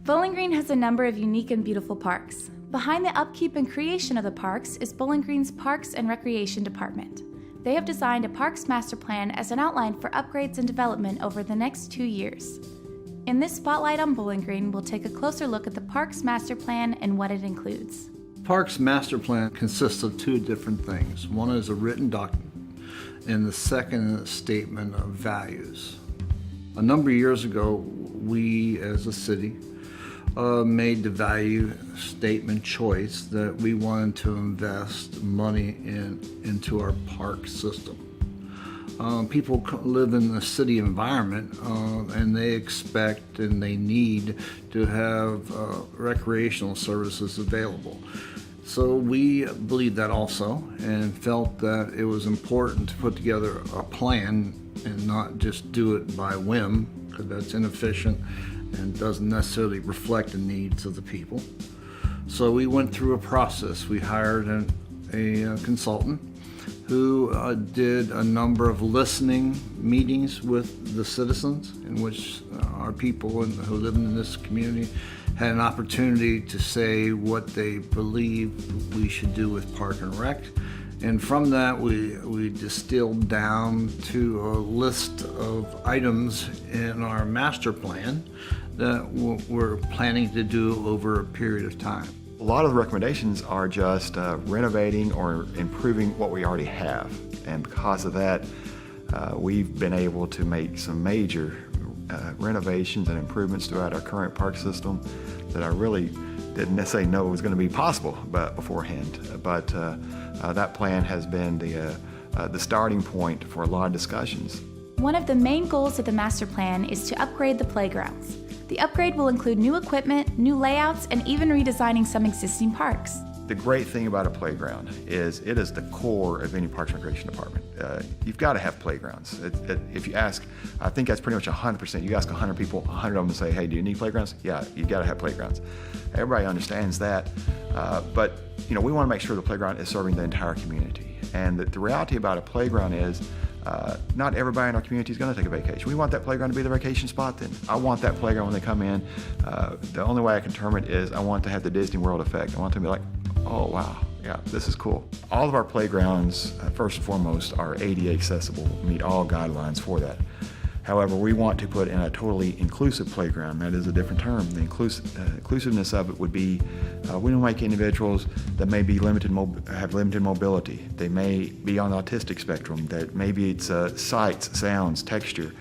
Bowling Green has a number of unique and beautiful parks. Behind the upkeep and creation of the parks is Bowling Green's Parks and Recreation Department. They have designed a parks master plan as an outline for upgrades and development over the next 2 years. In this Spotlight on Bowling Green, we'll take a closer look at the parks master plan and what it includes. Parks master plan consists of two different things. One is a written document, and the second is a statement of values. A number of years ago, we as a city made the value statement choice that we wanted to invest money into our park system. People live in the city environment and they expect and they need to have recreational services available. So we believe that also and felt that it was important to put together a plan and not just do it by whim, because that's inefficient and doesn't necessarily reflect the needs of the people. So we went through a process. We hired a consultant who did a number of listening meetings with the citizens in which our people who live in this community had an opportunity to say what they believe we should do with Park and Rec. And from that, we distilled down to a list of items in our master plan that we're planning to do over a period of time. A lot of the recommendations are just renovating or improving what we already have. And because of that, we've been able to make some major renovations and improvements throughout our current park system that I really didn't necessarily know was going to be possible beforehand. But that plan has been the starting point for a lot of discussions. One of the main goals of the master plan is to upgrade the playgrounds. The upgrade will include new equipment, new layouts, and even redesigning some existing parks. The great thing about a playground is it is the core of any Parks and Recreation department. You've got to have playgrounds. If you ask, I think that's pretty much 100%. You ask 100 people, 100 of them say, hey, do you need playgrounds? Yeah, you've got to have playgrounds. Everybody understands that, but we want to make sure the playground is serving the entire community. And the reality about a playground is not everybody in our community is going to take a vacation. We want that playground to be the vacation spot then. I want that playground when they come in. The only way I can term it is I want to have the Disney World effect. I want them to be like, oh wow, yeah, this is cool. All of our playgrounds, first and foremost, are ADA accessible, meet all guidelines for that. However, we want to put in a totally inclusive playground. That is a different term. The inclusiveness of it would be, we don't make individuals that may be have limited mobility. They may be on the autistic spectrum. That maybe it's sights, sounds, texture,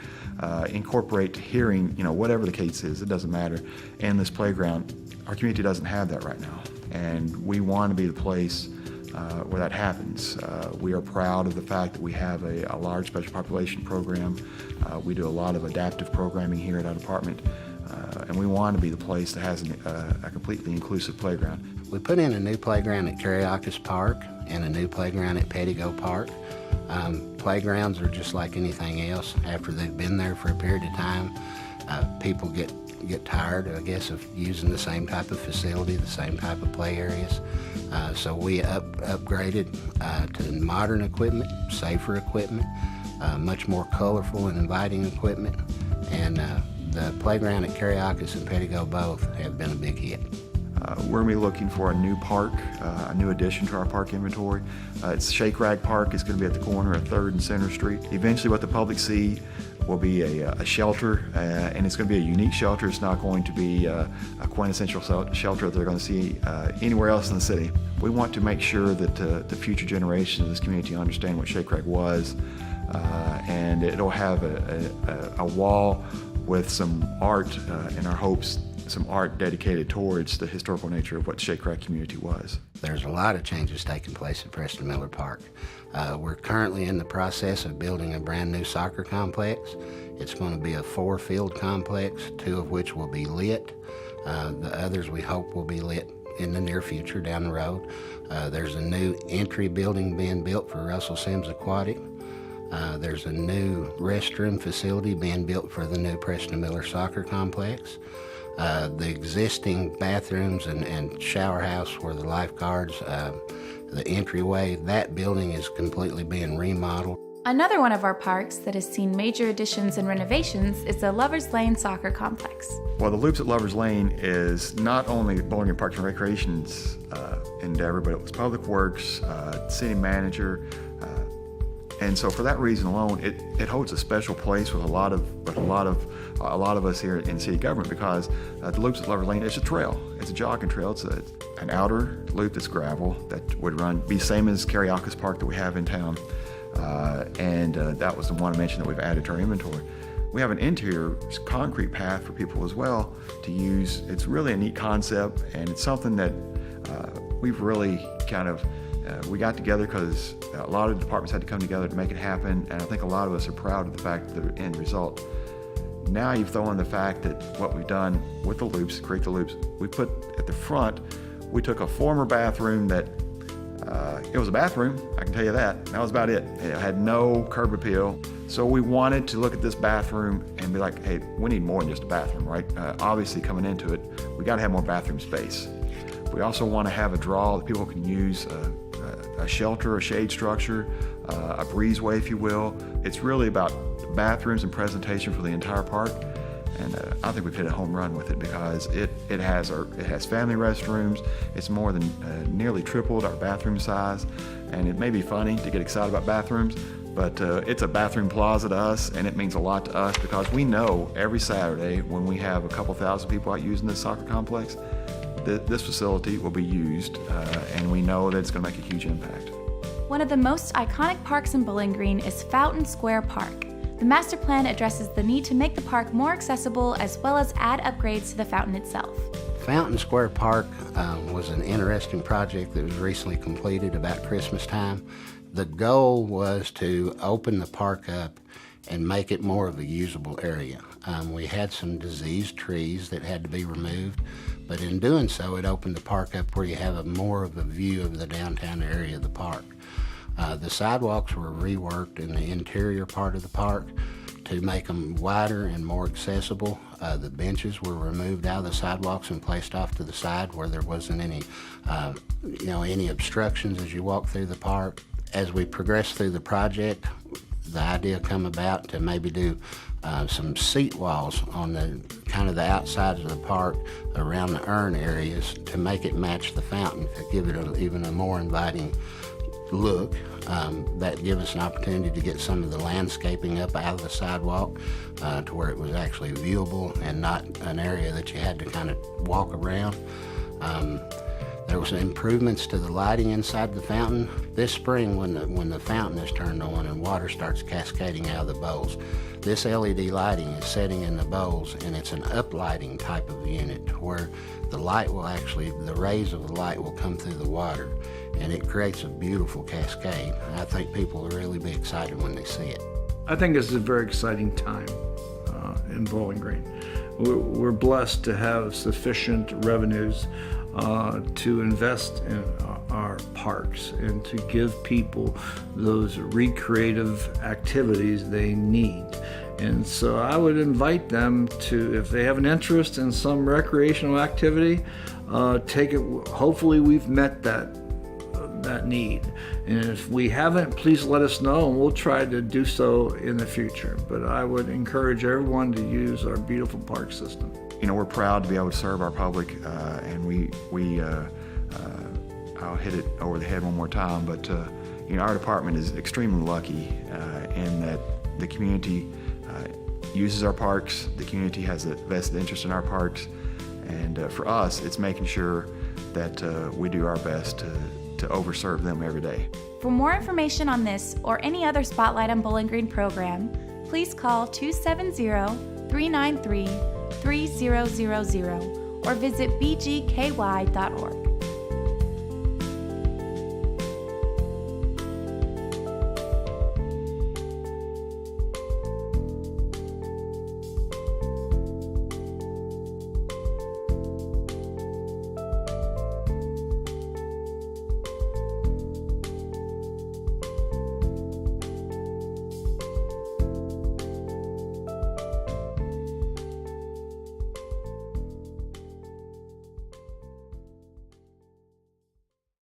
incorporate hearing, whatever the case is, it doesn't matter. And this playground, our community doesn't have that right now. And we want to be the place where that happens. We are proud of the fact that we have a large special population program. We do a lot of adaptive programming here at our department, and we want to be the place that has a completely inclusive playground. We put in a new playground at Carriacus Park and a new playground at Pettigo Park. Playgrounds are just like anything else. After they've been there for a period of time, people get tired, I guess, of using the same type of facility, the same type of play areas. So we upgraded to modern equipment, safer equipment, much more colorful and inviting equipment. And the playground at Carriacus and Pettigo both have been a big hit. We're going to be looking for a new park, a new addition to our park inventory. It's Shake Rag Park. It's going to be at the corner of 3rd and Center Street. Eventually what the public see will be a shelter, and it's going to be a unique shelter. It's not going to be a quintessential shelter that they're going to see anywhere else in the city. We want to make sure that the future generations of this community understand what Shake Rag was, and it'll have a wall with some art, in our hopes, some art dedicated towards the historical nature of what Shake Rag community was. There's a lot of changes taking place at Preston Miller Park. We're currently in the process of building a brand new soccer complex. It's going to be a 4-field complex, 2 of which will be lit. The others we hope will be lit in the near future down the road. There's a new entry building being built for Russell Sims Aquatic. There's a new restroom facility being built for the new Preston Miller Soccer Complex. The existing bathrooms and shower house where the lifeguards, the entryway, that building is completely being remodeled. Another one of our parks that has seen major additions and renovations is the Lovers Lane Soccer Complex. Well, the Loops at Lovers Lane is not only Bowling Green Parks and Recreation's endeavor, but it was Public Works, city manager, and so for that reason alone, it holds a special place with a lot of us here in city government, because the Loops at Lovers Lane is a trail. It's a jogging trail. It's an outer loop that's gravel that would be same as Cariacas Park that we have in town, and that was the one I mentioned that we've added to our inventory. We have an interior concrete path for people as well to use. It's really a neat concept, and it's something that we've really kind of we got together because a lot of departments had to come together to make it happen, and I think a lot of us are proud of the fact of the end result. Now you've thrown in the fact that what we've done with the loops, create the loops, we put at the front, we took a former bathroom that, it was a bathroom, I can tell you that. That was about it. It had no curb appeal. So we wanted to look at this bathroom and be like, hey, we need more than just a bathroom, right? Obviously coming into it, we gotta have more bathroom space. We also want to have a draw that people can use, a shelter, a shade structure, a breezeway, if you will. It's really about bathrooms and presentation for the entire park, and I think we've hit a home run with it, because it has family restrooms. It's more than nearly tripled our bathroom size, and it may be funny to get excited about bathrooms, but it's a bathroom plaza to us, and it means a lot to us, because we know every Saturday when we have a couple thousand people out using this soccer complex, this facility will be used, and we know that it's going to make a huge impact. One of the most iconic parks in Bowling Green is Fountain Square Park. The master plan addresses the need to make the park more accessible, as well as add upgrades to the fountain itself. Fountain Square Park was an interesting project that was recently completed about Christmas time. The goal was to open the park up and make it more of a usable area. We had some diseased trees that had to be removed, but in doing so, it opened the park up where you have more of a view of the downtown area of the park. The sidewalks were reworked in the interior part of the park to make them wider and more accessible. The benches were removed out of the sidewalks and placed off to the side where there wasn't any obstructions as you walk through the park. As we progressed through the project, the idea come about to maybe do some seat walls on the outsides of the park around the urn areas to make it match the fountain, to give it even a more inviting look. That give us an opportunity to get some of the landscaping up out of the sidewalk to where it was actually viewable and not an area that you had to kind of walk around. There was improvements to the lighting inside the fountain. This spring, when the fountain is turned on and water starts cascading out of the bowls, this LED lighting is setting in the bowls, and it's an uplighting type of unit where the rays of the light will come through the water, and it creates a beautiful cascade. And I think people will really be excited when they see it. I think it's a very exciting time in Bowling Green. We're blessed to have sufficient revenues to invest in our parks and to give people those recreative activities they need. And so I would invite them to, if they have an interest in some recreational activity, take it. Hopefully we've met that need. And if we haven't, please let us know, and we'll try to do so in the future. But I would encourage everyone to use our beautiful park system. You know, we're proud to be able to serve our public, and I'll hit it over the head one more time, but our department is extremely lucky in that the community uses our parks, the community has a vested interest in our parks, and for us, it's making sure that we do our best to overserve them every day. For more information on this or any other Spotlight on Bowling Green program, please call 270-393-3000 or visit bgky.org.